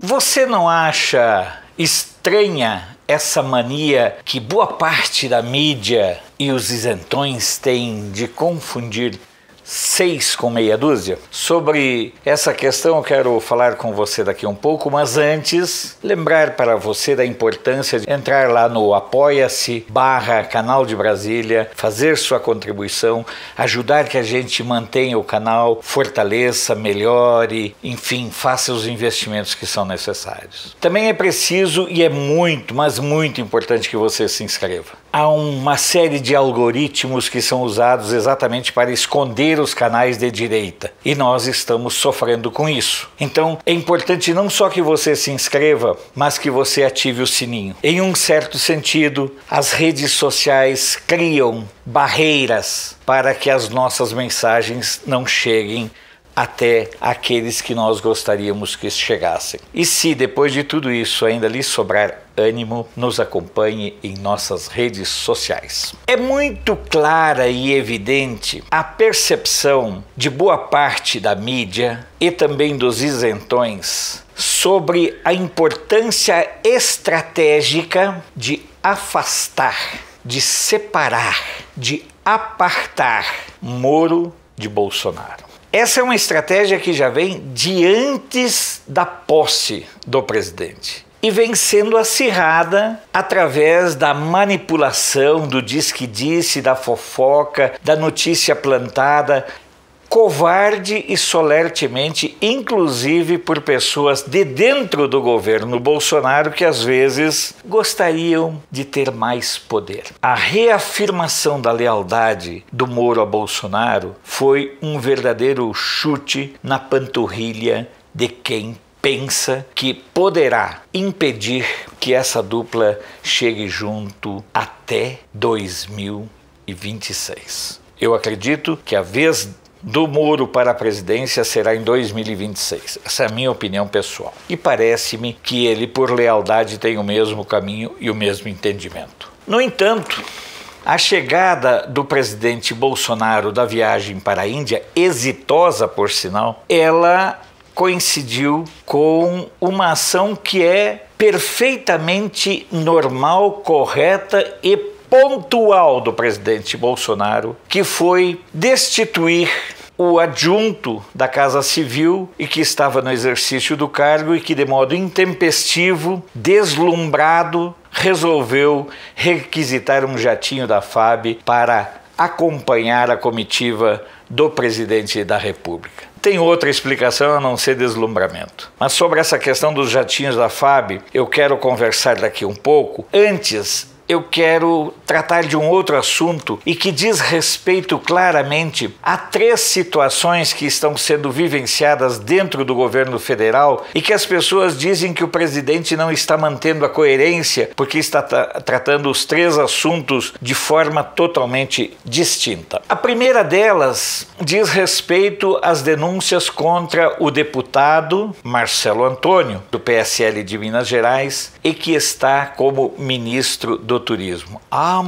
Você não acha estranha essa mania que boa parte da mídia e os isentões têm de confundir 6 com meia dúzia? Sobre essa questão eu quero falar com você daqui um pouco, mas antes lembrar para você da importância de entrar lá no apoia-se/canal de Brasília, fazer sua contribuição, ajudar que a gente mantenha o canal, fortaleça, melhore, enfim, faça os investimentos que são necessários. Também é preciso e é muito, mas muito importante que você se inscreva. Há uma série de algoritmos que são usados exatamente para esconder os canais de direita e nós estamos sofrendo com isso. Então é importante não só que você se inscreva, mas que você ative o sininho. Em um certo sentido, as redes sociais criam barreiras para que as nossas mensagens não cheguem até aqueles que nós gostaríamos que chegassem. E se depois de tudo isso ainda lhe sobrar ânimo, nos acompanhe em nossas redes sociais. É muito clara e evidente a percepção de boa parte da mídia e também dos isentões sobre a importância estratégica de afastar, de separar, de apartar Moro de Bolsonaro. Essa é uma estratégia que já vem de antes da posse do presidente e vem sendo acirrada através da manipulação, do diz-que-disse, da fofoca, da notícia plantada, covarde e solertemente, inclusive por pessoas de dentro do governo Bolsonaro que às vezes gostariam de ter mais poder. A reafirmação da lealdade do Moro a Bolsonaro foi um verdadeiro chute na panturrilha de quem pensa que poderá impedir que essa dupla chegue junto até 2026. Eu acredito que a vez do Moro para a presidência será em 2026. Essa é a minha opinião pessoal. E parece-me que ele, por lealdade, tem o mesmo caminho e o mesmo entendimento. No entanto, a chegada do presidente Bolsonaro da viagem para a Índia, exitosa por sinal, ela coincidiu com uma ação que é perfeitamente normal, correta e pontual do presidente Bolsonaro, que foi destituir o adjunto da Casa Civil e que estava no exercício do cargo e que de modo intempestivo, deslumbrado, resolveu requisitar um jatinho da FAB para acompanhar a comitiva do presidente da República. Tem outra explicação a não ser deslumbramento. Mas sobre essa questão dos jatinhos da FAB, eu quero conversar daqui um pouco. Antes, eu quero tratar de um outro assunto e que diz respeito claramente a 3 situações que estão sendo vivenciadas dentro do governo federal e que as pessoas dizem que o presidente não está mantendo a coerência porque está tratando os 3 assuntos de forma totalmente distinta. A primeira delas diz respeito às denúncias contra o deputado Marcelo Antônio, do PSL de Minas Gerais, e que está como ministro do Turismo.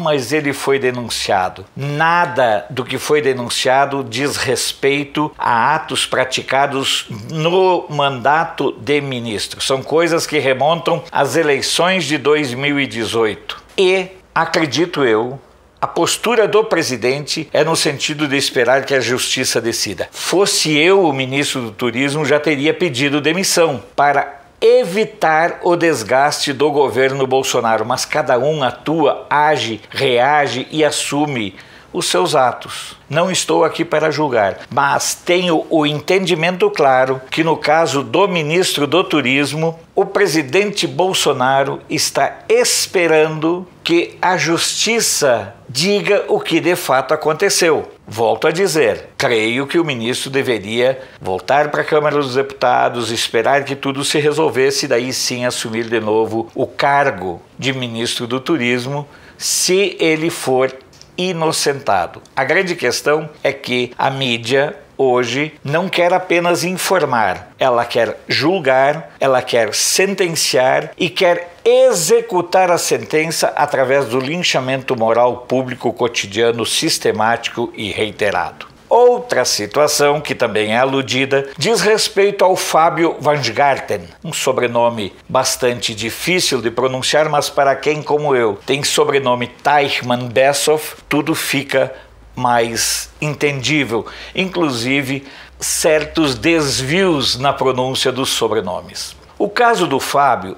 Mas ele foi denunciado. Nada do que foi denunciado diz respeito a atos praticados no mandato de ministro. São coisas que remontam às eleições de 2018. E, acredito eu, a postura do presidente é no sentido de esperar que a justiça decida. Fosse eu o ministro do Turismo, já teria pedido demissão para evitar o desgaste do governo Bolsonaro, mas cada um atua, age, reage e assume os seus atos. Não estou aqui para julgar, mas tenho o entendimento claro que no caso do ministro do Turismo, o presidente Bolsonaro está esperando que a justiça diga o que de fato aconteceu. Volto a dizer, creio que o ministro deveria voltar para a Câmara dos Deputados, esperar que tudo se resolvesse e daí sim assumir de novo o cargo de ministro do Turismo, se ele for inocentado. A grande questão é que a mídia hoje não quer apenas informar, ela quer julgar, ela quer sentenciar e quer executar a sentença através do linchamento moral público cotidiano, sistemático e reiterado. Outra situação que também é aludida diz respeito ao Fábio Van Garten, um sobrenome bastante difícil de pronunciar, mas para quem, como eu, tem sobrenome Teichmann Bessoff, tudo fica mais entendível, inclusive certos desvios na pronúncia dos sobrenomes. O caso do Fábio,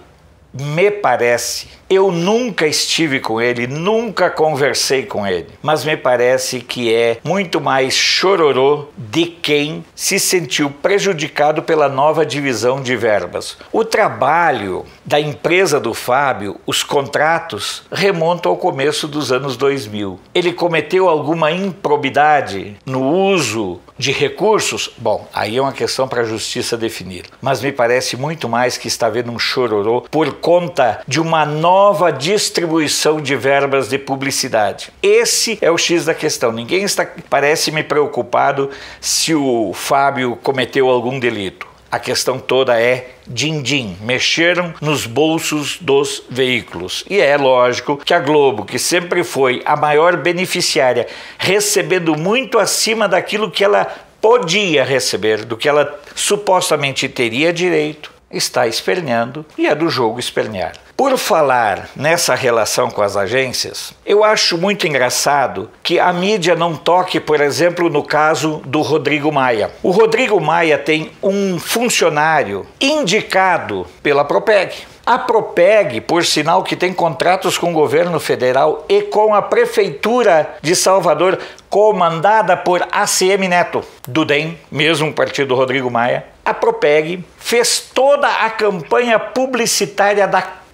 me parece, eu nunca estive com ele, nunca conversei com ele, mas me parece que é muito mais chororô de quem se sentiu prejudicado pela nova divisão de verbas. O trabalho da empresa do Fábio, os contratos, remontam ao começo dos anos 2000. Ele cometeu alguma improbidade no uso de recursos? Bom, aí é uma questão para a justiça definir, mas me parece muito mais que está havendo um chororô por conta de uma nova distribuição de verbas de publicidade. Esse é o X da questão. Ninguém está, parece-me, preocupado se o Fábio cometeu algum delito. A questão toda é din-din, mexeram nos bolsos dos veículos. E é lógico que a Globo, que sempre foi a maior beneficiária, recebendo muito acima daquilo que ela podia receber, do que ela supostamente teria direito, está esperneando e é do jogo espernear. Por falar nessa relação com as agências, eu acho muito engraçado que a mídia não toque, por exemplo, no caso do Rodrigo Maia. O Rodrigo Maia tem um funcionário indicado pela Propeg. A Propeg, por sinal, que tem contratos com o governo federal e com a Prefeitura de Salvador, comandada por ACM Neto, do DEM, mesmo partido do Rodrigo Maia. A Propeg fez toda a campanha publicitária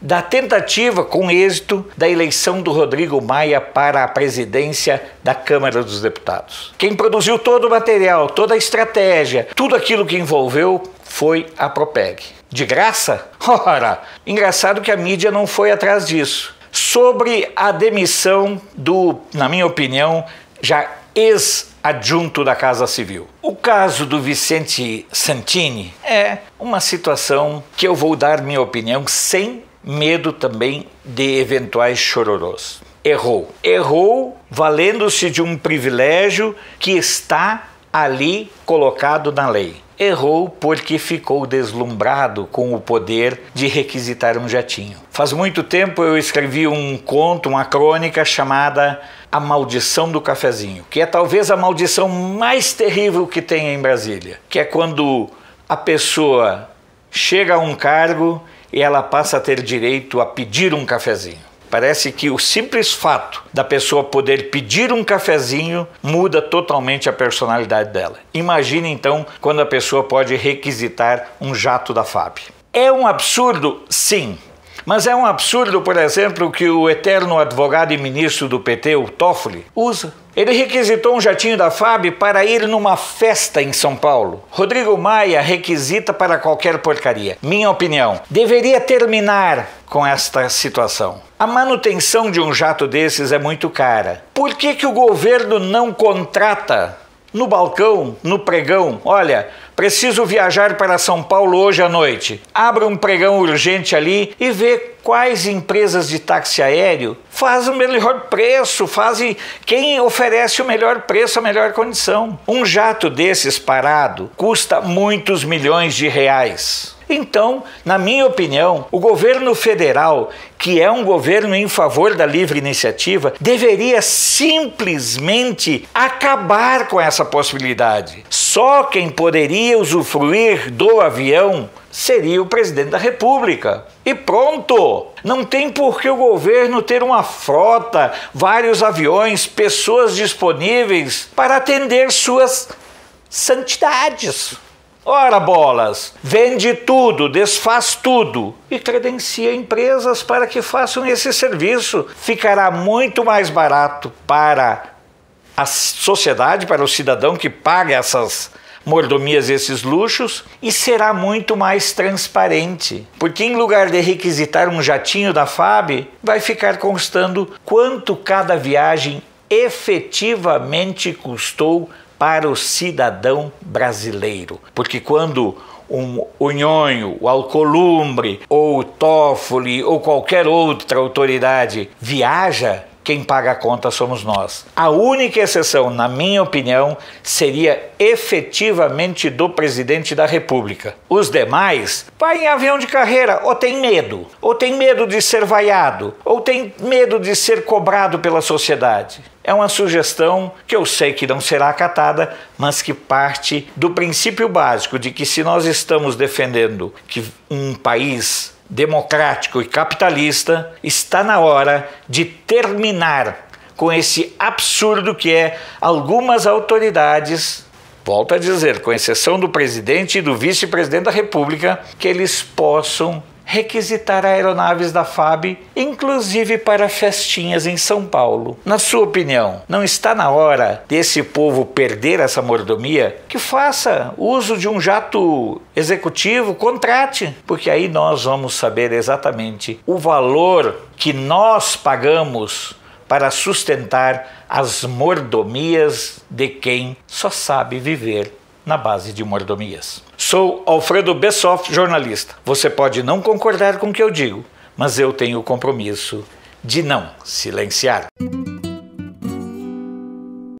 da tentativa, com êxito, da eleição do Rodrigo Maia para a presidência da Câmara dos Deputados. Quem produziu todo o material, toda a estratégia, tudo aquilo que envolveu foi a Propeg. De graça? Ora, engraçado que a mídia não foi atrás disso. Sobre a demissão do, na minha opinião, já ex-adjunto da Casa Civil. O caso do Vicente Santini é uma situação que eu vou dar minha opinião sem medo também de eventuais chororôs. Errou valendo-se de um privilégio que está ali colocado na lei. Errou porque ficou deslumbrado com o poder de requisitar um jatinho. Faz muito tempo eu escrevi um conto, uma crônica chamada A Maldição do Cafezinho, que é talvez a maldição mais terrível que tem em Brasília, que é quando a pessoa chega a um cargo e ela passa a ter direito a pedir um cafezinho. Parece que o simples fato da pessoa poder pedir um cafezinho muda totalmente a personalidade dela. Imagine então quando a pessoa pode requisitar um jato da FAB. É um absurdo? Sim. Mas é um absurdo, por exemplo, que o eterno advogado e ministro do PT, o Toffoli, usa. Ele requisitou um jatinho da FAB para ir numa festa em São Paulo. Rodrigo Maia requisita para qualquer porcaria. Minha opinião, deveria terminar com esta situação. A manutenção de um jato desses é muito cara. Por que o governo não contrata no balcão, no pregão? Olha, preciso viajar para São Paulo hoje à noite. Abra um pregão urgente ali e vê quais empresas de táxi aéreo fazem o melhor preço, quem oferece o melhor preço, a melhor condição. Um jato desses parado custa muitos milhões de reais. Então, na minha opinião, o governo federal, que é um governo em favor da livre iniciativa, deveria simplesmente acabar com essa possibilidade. Só quem poderia usufruir do avião seria o presidente da República. E pronto! Não tem por que o governo ter uma frota, vários aviões, pessoas disponíveis para atender suas santidades. Ora bolas, vende tudo, desfaz tudo e credencia empresas para que façam esse serviço. Ficará muito mais barato para a sociedade, para o cidadão que paga essas mordomias, esses luxos, e será muito mais transparente, porque em lugar de requisitar um jatinho da FAB, vai ficar constando quanto cada viagem efetivamente custou para o cidadão brasileiro. Porque quando o Nhonho, o Alcolumbre, ou o Toffoli, ou qualquer outra autoridade viaja, quem paga a conta somos nós. A única exceção, na minha opinião, seria efetivamente do presidente da República. Os demais vai em avião de carreira, ou tem medo de ser vaiado, ou tem medo de ser cobrado pela sociedade. É uma sugestão que eu sei que não será acatada, mas que parte do princípio básico de que se nós estamos defendendo que um país democrático e capitalista, está na hora de terminar com esse absurdo que é algumas autoridades, volto a dizer, com exceção do presidente e do vice-presidente da República, que eles possam requisitar aeronaves da FAB, inclusive para festinhas em São Paulo. Na sua opinião, não está na hora desse povo perder essa mordomia? Que faça uso de um jato executivo, contrate, porque aí nós vamos saber exatamente o valor que nós pagamos para sustentar as mordomias de quem só sabe viver na base de mordomias. Sou Alfredo Bessoff, jornalista. Você pode não concordar com o que eu digo, mas eu tenho o compromisso de não silenciar.